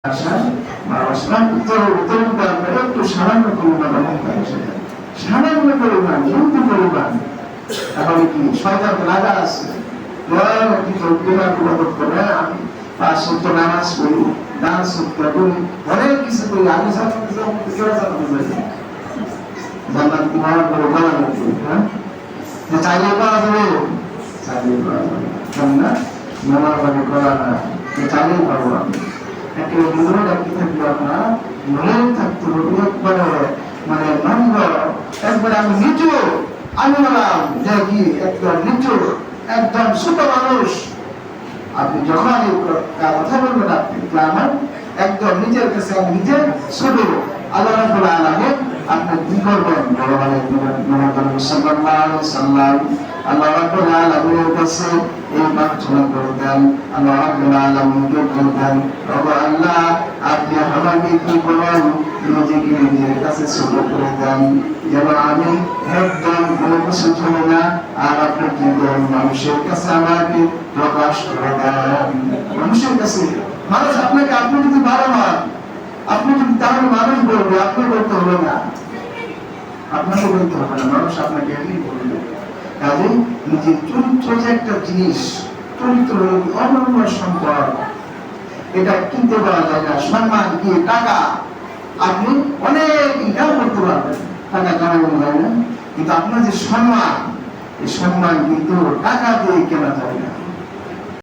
একটু সামান্য পরিমাণ সামান্য পরিমাণ হিন্দু পরিমাণ এখন কি শয়তান লাগা আছে আমি 5 ওয়াক্ত নামাজ পড়ি, দান সদকা করি, অনেক কিছু করি। আমি জান্নাত তোমার বড় বলা লাগবে, হ্যাঁ চাইলে পাওয়া যাবে, চাইলে পাওয়া যাবে না, নামাজ আমি করা না, চাইলেই পাবো আমি। আমি নিচু, আমি বললাম যে কি একদম নিচু, একদম ছোট মানুষ। আপনি যখন কথা বলবেন আপনি আমার একদম নিজের কাছে আমি নিজে ছোট। আল্লাহ রাব্বুল আলামিন আপনি কি করবেন? বড় মানে সাল্লাল্লাহু আলাইহি সাল্লাম আল্লাহ রাব্বুল আলামিনের কাছে এই প্রার্থনা করতেন। আল্লাহ রাব্বুল আলামিনকে বলতেন, ওগো আল্লাহ, আপনি আমাকে কি করেন? নিজেকে নিজের কাছে ছোট করে দেন, যেন আমি একদম কোনো কিছু চলে না। আর আপনি কি করেন? মানুষের কাছে আমাকে প্রকাশ করে দেন। মানুষের কাছে মানুষ আপনাকে, আপনি যদি ভালো হন, আপনি যদি তাহলে মানুষ বলবে, আপনি বলতে হবে না, আপনাকে বলতে হবে না, মানুষ আপনাকে এমনি বলবে। কাজে নিজের চরিত্র যে একটা জিনিস, চরিত্র অনন্য সম্পদ, এটা কিনতে পারা যায় না। সম্মান কি টাকা, আপনি অনেক ইনকাম করতে পারবেন, টাকা কামানো যায় না, কিন্তু আপনার যে সম্মান, এই সম্মান কিন্তু টাকা দিয়ে কেনা যায় না।